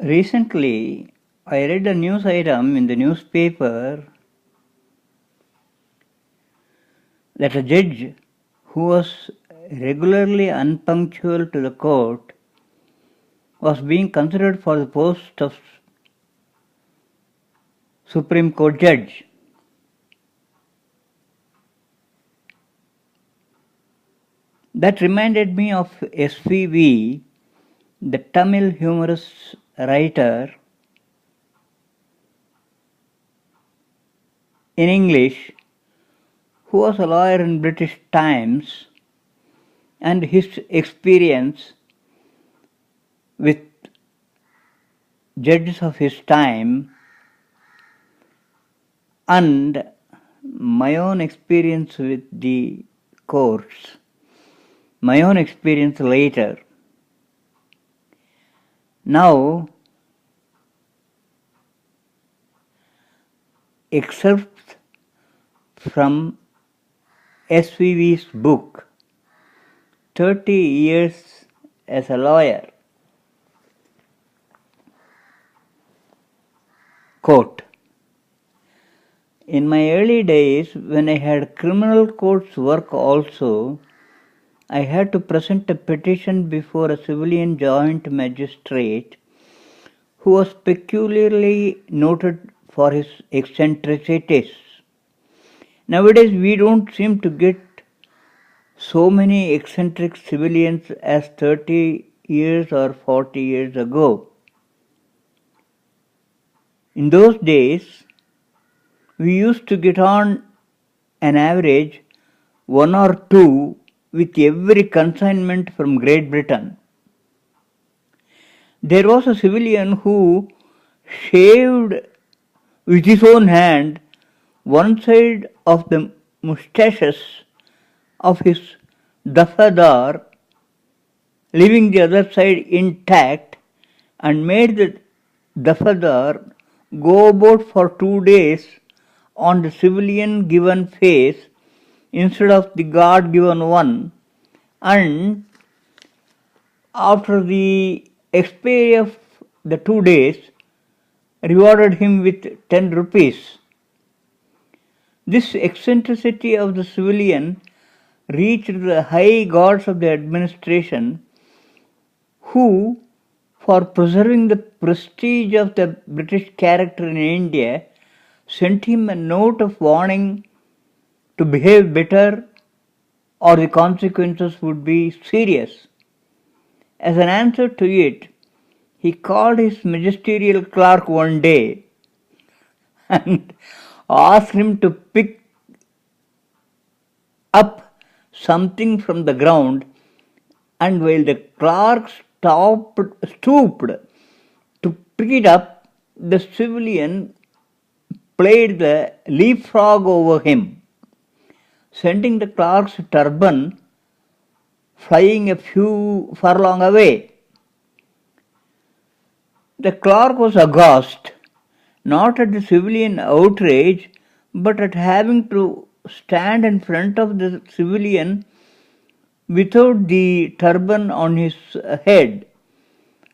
Recently, I read a news item in the newspaper that a judge who was regularly unpunctual to the court was being considered for the post of Supreme Court judge. That reminded me of SVV, the Tamil humorous writer in English who was a lawyer in British times, and his experience with judges of his time and my own experience with the courts, my own experience later. Now, excerpts from SVV's book, 30 Years as a Lawyer. Quote, in my early days, when I had criminal courts work also, I had to present a petition before a civilian joint magistrate who was peculiarly noted for his eccentricities. Nowadays, we don't seem to get so many eccentric civilians as 30 years or 40 years ago. In those days, we used to get on an average one or two with every consignment from Great Britain. There was a civilian who shaved with his own hand one side of the moustaches of his dafadar, leaving the other side intact, and made the dafadar go about for 2 days on the civilian given face instead of the God given one, and after the expiry of the 2 days, rewarded him with 10 rupees. This eccentricity of the civilian reached the high gods of the administration, who, for preserving the prestige of the British character in India, sent him a note of warning to behave better or the consequences would be serious. As an answer to it, he called his magisterial clerk one day and asked him to pick up something from the ground, and while the clerk stooped to pick it up, the civilian played the leapfrog over him, sending the clerk's turban flying a few furlong away. The clerk was aghast, not at the civilian outrage, but at having to stand in front of the civilian without the turban on his head.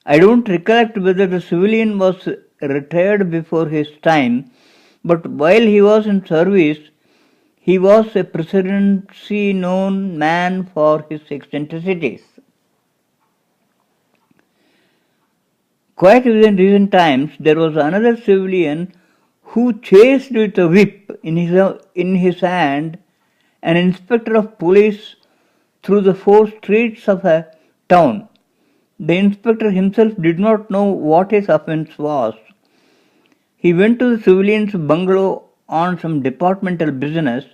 I don't recollect whether the civilian was retired before his time, but while he was in service, he was a presidency known man for his eccentricities. Quite within recent times, there was another civilian who chased with a whip in his hand an inspector of police through the 4 streets of a town. The inspector himself did not know what his offence was. He went to the civilian's bungalow on some departmental business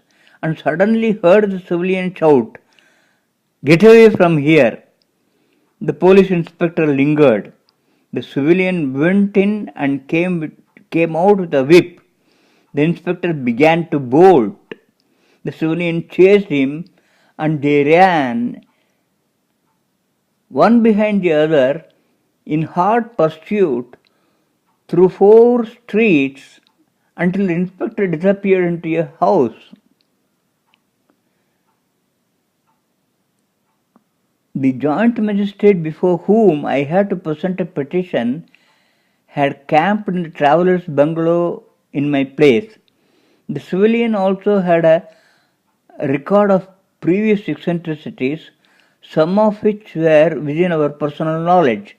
and suddenly heard the civilian shout, "Get away from here!" The police inspector lingered. The civilian went in and came out with a whip. The inspector began to bolt. The civilian chased him, and they ran, one behind the other, in hot pursuit through 4 streets until the inspector disappeared into a house. The joint magistrate before whom I had to present a petition had camped in the traveller's bungalow in my place. The civilian also had a record of previous eccentricities, some of which were within our personal knowledge.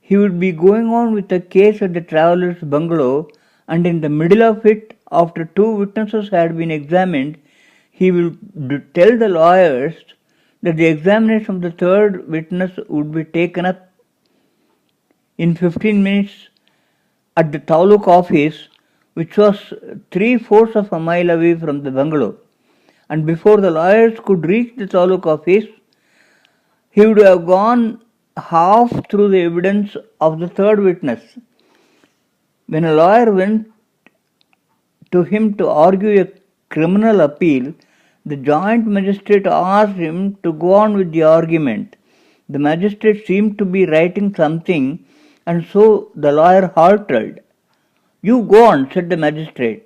He would be going on with a case at the traveller's bungalow, and in the middle of it, after two witnesses had been examined, he would tell the lawyers that the examination of the third witness would be taken up in 15 minutes at the taluk office, which was 3/4 of a mile away from the bungalow. And before the lawyers could reach the taluk office, he would have gone half through the evidence of the third witness. When a lawyer went to him to argue a criminal appeal, the joint magistrate asked him to go on with the argument. The magistrate seemed to be writing something, and so the lawyer halted. "You go on," said the magistrate.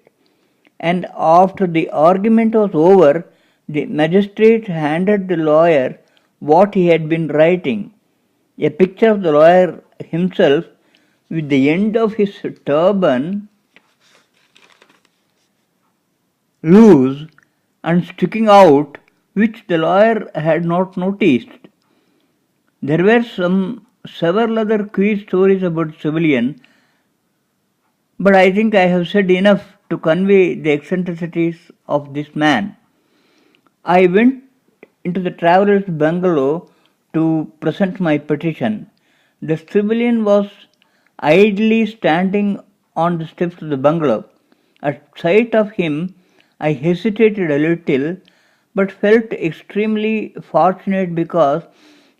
And after the argument was over, the magistrate handed the lawyer what he had been writing, a picture of the lawyer himself with the end of his turban loose and sticking out, which the lawyer had not noticed. There were several other queer stories about civilian, but I think I have said enough to convey the eccentricities of this man. I went into the traveller's bungalow to present my petition. The civilian was idly standing on the steps of the bungalow. At sight of him, I hesitated a little, but felt extremely fortunate because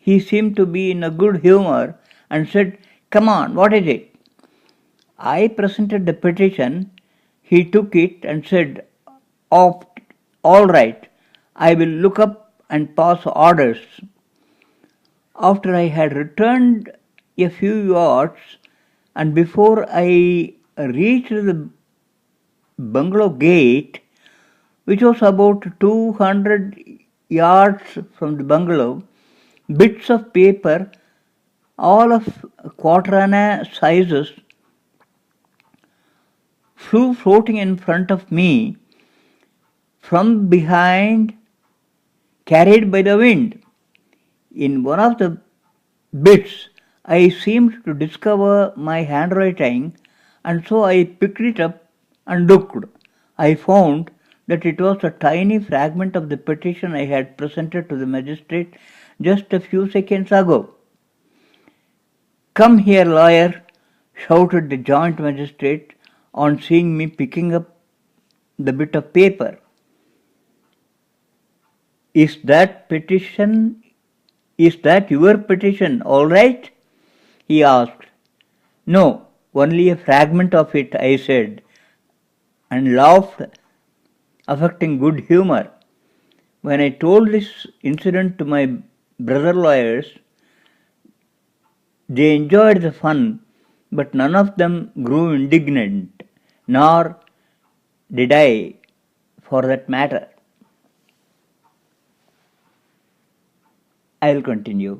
he seemed to be in a good humor and said, "Come on, what is it?" I presented the petition. He took it and said, "Oh, all right, I will look up and pass orders." After I had returned a few yards, and before I reached the bungalow gate, which was about 200 yards from the bungalow, bits of paper, all of quarter-anna sizes, flew floating in front of me from behind, carried by the wind. In one of the bits, I seemed to discover my handwriting, and so I picked it up and looked. I found that it was a tiny fragment of the petition I had presented to the magistrate just a few seconds ago. "Come here, lawyer," shouted the joint magistrate on seeing me picking up the bit of paper. Is that your petition, all right?" he asked. "No, only a fragment of it," I said, and laughed, affecting good humor. When I told this incident to my brother lawyers, they enjoyed the fun, but none of them grew indignant, nor did I, for that matter. I will continue.